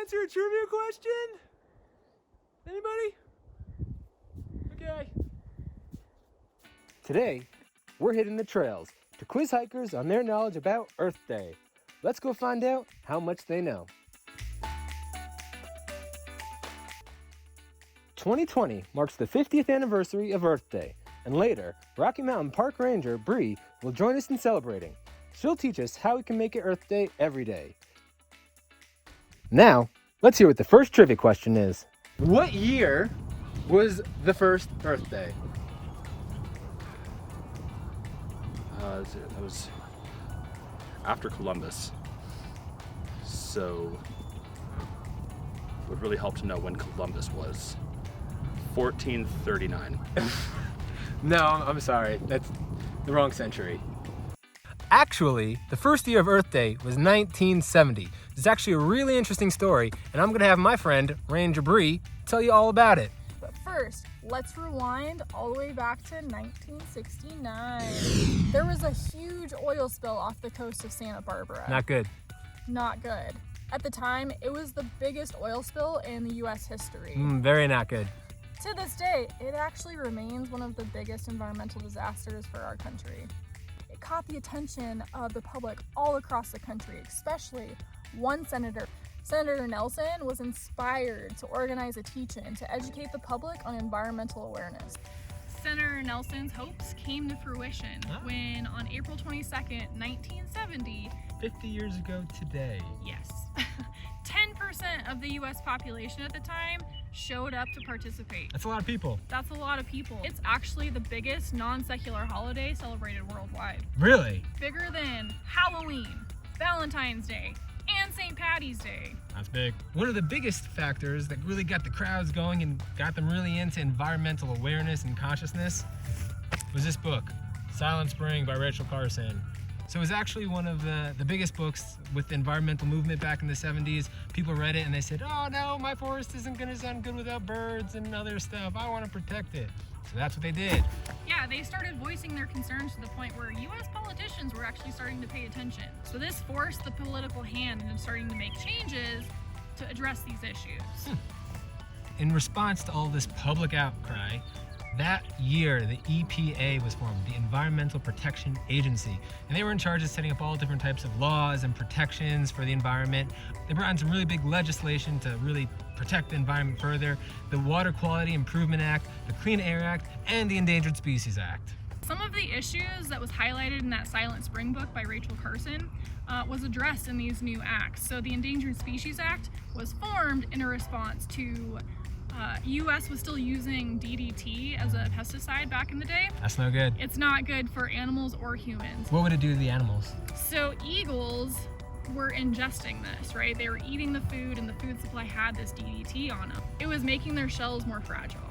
answer a trivia question? Anybody? Okay. Today, we're hitting the trails to quiz hikers on their knowledge about Earth Day. Let's go find out how much they know. 2020 marks the 50th anniversary of Earth Day, and later, Rocky Mountain Park Ranger Bree will join us in celebrating. She'll teach us how we can make it Earth Day every day. Now, let's hear what the first trivia question is. What year was the first Earth Day? That was after Columbus. So it would really help to know when Columbus was. 1439. No, I'm sorry. That's the wrong century. Actually, the first year of Earth Day was 1970. It's actually a really interesting story, and I'm gonna have my friend, Ranger Bree, tell you all about it. But first, let's rewind all the way back to 1969. There was a huge oil spill off the coast of Santa Barbara. Not good. Not good. At the time, it was the biggest oil spill in the US history. Very not good. To this day, it actually remains one of the biggest environmental disasters for our country. It caught the attention of the public all across the country, especially one senator. Senator Nelson was inspired to organize a teach-in to educate the public on environmental awareness. Senator Nelson's hopes came to fruition when on April 22nd, 1970, 50 years ago today. yes, 10% of the US population at the time showed up to participate. That's a lot of people. That's a lot of people. It's actually the biggest non-secular holiday celebrated worldwide. Really? Bigger than Halloween, Valentine's Day, and St. Patty's Day. That's big. One of the biggest factors that really got the crowds going and got them really into environmental awareness and consciousness was this book, Silent Spring by Rachel Carson. So it was actually one of the biggest books with the environmental movement back in the 70s. People read it and they said, oh no, my forest isn't gonna sound good without birds and other stuff. I wanna protect it. So that's what they did. Yeah, they started voicing their concerns to the point where US politicians were actually starting to pay attention. So this forced the political hand into starting to make changes to address these issues. In response to all this public outcry, that year the EPA was formed, the Environmental Protection Agency, and they were in charge of setting up all different types of laws and protections for the environment. They brought in some really big legislation to really protect the environment further: the Water Quality Improvement Act, the Clean Air Act, and the Endangered Species Act. Some of the issues that was highlighted in that Silent Spring book by Rachel Carson was addressed in these new acts. So the Endangered Species Act was formed in a response to US was still using DDT as a pesticide back in the day. That's no good. It's not good for animals or humans. What would it do to the animals? So eagles were ingesting this, right? They were eating the food and the food supply had this DDT on them. It was making their shells more fragile.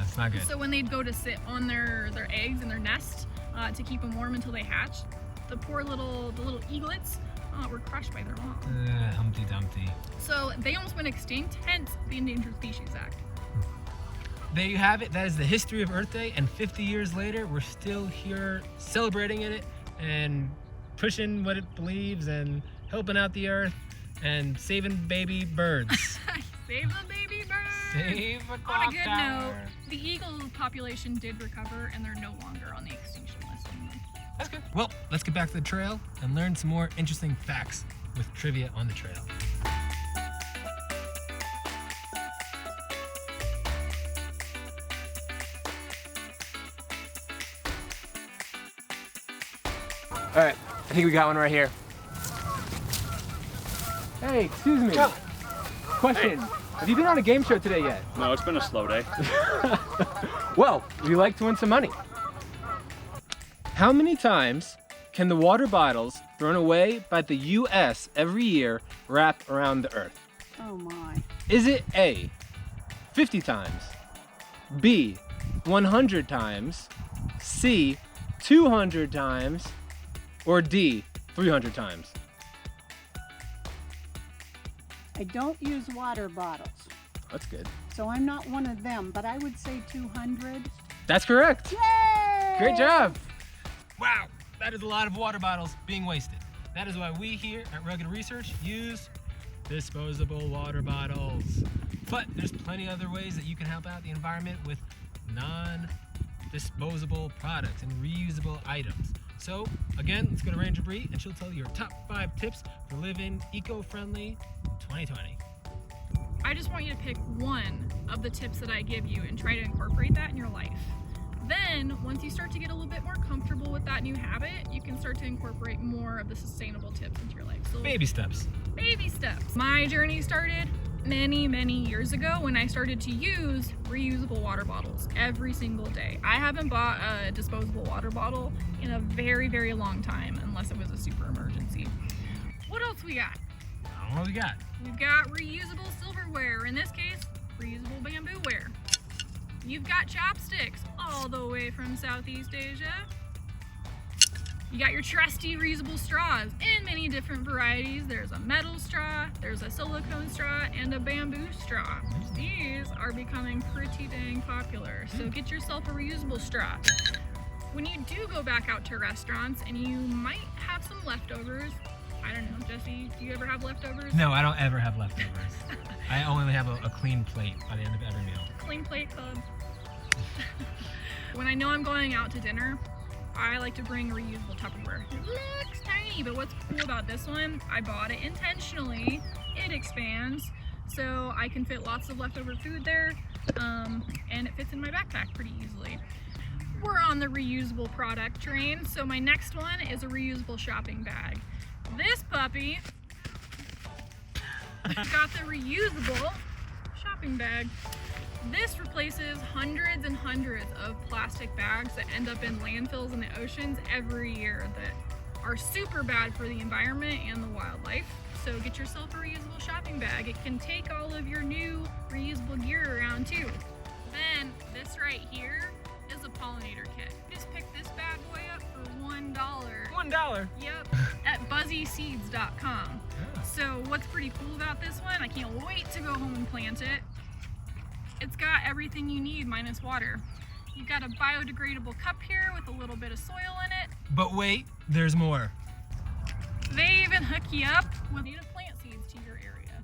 It's not good. So when they'd go to sit on their eggs in their nest to keep them warm until they hatched, the little eaglets were crushed by their mom. Humpty Dumpty. So they almost went extinct, hence the Endangered Species Act. There you have it. That is the history of Earth Day, and 50 years later, we're still here celebrating it and pushing what it believes and helping out the earth and saving baby birds. Save the baby birds! Save a clock On a good tower. note, the eagle population did recover and they're no longer on the extinction list anymore. That's good. Well, let's get back to the trail and learn some more interesting facts with trivia on the trail. All right, I think we got one right here. Hey, excuse me. Question. Have you been on a game show today yet? No, it's been a slow day. Well, would you like to win some money? How many times can the water bottles thrown away by the US every year wrap around the earth? Oh my. Is it A, 50 times, B, 100 times, C, 200 times, or D, 300 times? I don't use water bottles, That's good. so I'm not one of them, but I would say 200. That's correct. Yay! Great job. Wow, that is a lot of water bottles being wasted. That is why we here at Rugged Research use disposable water bottles. But there's plenty other ways that you can help out the environment with non-disposable products and reusable items. So again, let's go to Ranger Bree and she'll tell you your top 5 tips for living eco-friendly 2020. I just want you to pick one of the tips that I give you and try to incorporate that in your life. Then, once you start to get a little bit more comfortable with that new habit, you can start to incorporate more of the sustainable tips into your life. So, Baby steps. baby steps. My journey started many years ago when I started to use reusable water bottles every single day. I haven't bought a disposable water bottle in a very long time, unless it was a super emergency. What else we got? I don't know what we got. We've got reusable silverware, in this case, reusable bamboo-ware. You've got chopsticks all the way from Southeast Asia. You got your trusty reusable straws in many different varieties. There's a metal straw, there's a silicone straw, and a bamboo straw. These are becoming pretty dang popular, so get yourself a reusable straw. When you do go back out to restaurants and you might have some leftovers, I don't know, Jesse, do you ever have leftovers? No, I don't ever have leftovers. I only have a clean plate by the end of every meal. Clean plate club. When I know I'm going out to dinner, I like to bring reusable Tupperware. It looks tiny, but what's cool about this one, I bought it intentionally. It expands, so I can fit lots of leftover food there, and it fits in my backpack pretty easily. We're on the reusable product train, so my next one is a reusable shopping bag. This puppy got the reusable shopping bag. This replaces hundreds and hundreds of plastic bags that end up in landfills in the oceans every year that are super bad for the environment and the wildlife. So get yourself a reusable shopping bag. It can take all of your new reusable gear around too. Then this right here is a pollinator kit. Just pick this bad boy up for $1. $1? Yep, at buzzyseeds.com. Yeah. So what's pretty cool about this one, I can't wait to go home and plant it. It's got everything you need minus water. You've got a biodegradable cup here with a little bit of soil in it. But wait, there's more. They even hook you up with native plant seeds to your area.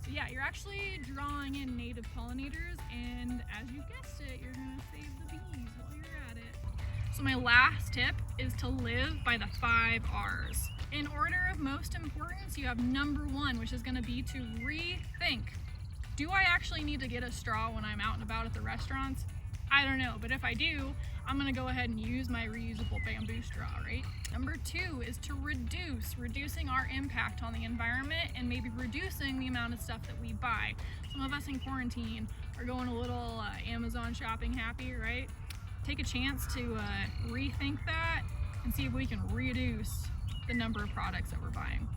So yeah, you're actually drawing in native pollinators, and as you guessed it, you're gonna save the bees while you're at it. So my last tip is to live by the 5 R's. In order of most importance, you have number 1, which is gonna be to rethink. Do I actually need to get a straw when I'm out and about at the restaurants? I don't know, but if I do, I'm gonna go ahead and use my reusable bamboo straw, right? Number 2 is to reducing our impact on the environment and maybe reducing the amount of stuff that we buy. Some of us in quarantine are going a little Amazon shopping happy, right? Take a chance to rethink that and see if we can reduce the number of products that we're buying.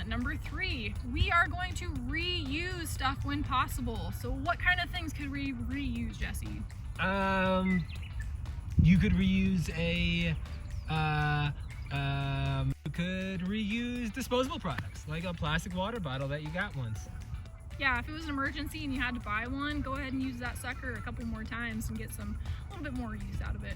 Number 3, we are going to reuse stuff when possible. So what kind of things could we reuse, Jesse? You could reuse you could reuse disposable products, like a plastic water bottle that you got once. Yeah, if it was an emergency and you had to buy one, go ahead and use that sucker a couple more times and get a little bit more use out of it.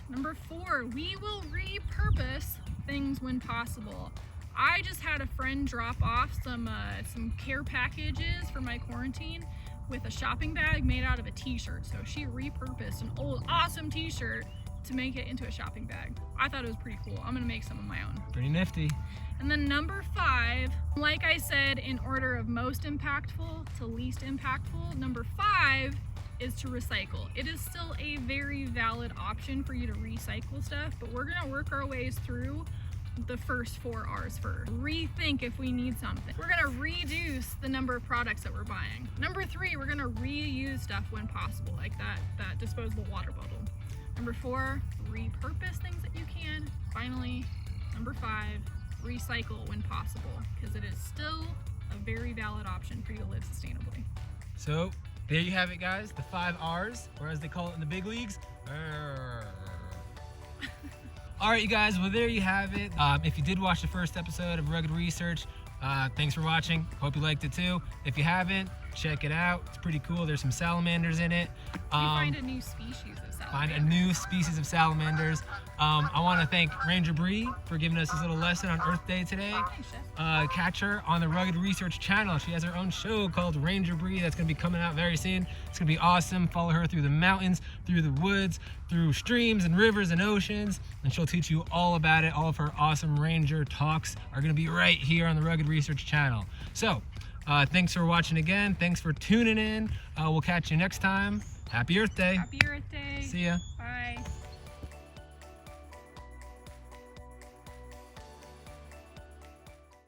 Number 4, we will repurpose things when possible. I just had a friend drop off some care packages for my quarantine with a shopping bag made out of a t-shirt. So she repurposed an old awesome t-shirt to make it into a shopping bag. I thought it was pretty cool. I'm gonna make some of my own. Pretty nifty. And then number 5, like I said, in order of most impactful to least impactful, number 5 is to recycle. It is still a very valid option for you to recycle stuff, but we're gonna work our ways through the first 4 R's first. Rethink if we need something. We're gonna reduce the number of products that we're buying. Number 3, we're gonna reuse stuff when possible, like that disposable water bottle. Number 4, repurpose things that you can. Finally, number 5, recycle when possible, because it is still a very valid option for you to live sustainably. So there you have it, guys. The 5 R's, or as they call it in the big leagues, All right, you guys, well, there you have it. If you did watch the first episode of Rugged Research, thanks for watching. Hope you liked it too. If you haven't, check it out. It's pretty cool. There's some salamanders in it. You find a new species of salamander. Find a new species of salamanders. I want to thank Ranger Bree for giving us this little lesson on Earth Day today. Thanks, Chef. Catch her on the Rugged Research channel. She has her own show called Ranger Bree that's going to be coming out very soon. It's going to be awesome. Follow her through the mountains, through the woods, through streams and rivers and oceans, and she'll teach you all about it. All of her awesome ranger talks are going to be right here on the Rugged Research channel. So, thanks for watching again. Thanks for tuning in. We'll catch you next time. Happy Earth Day. Happy Earth Day. See ya. Bye.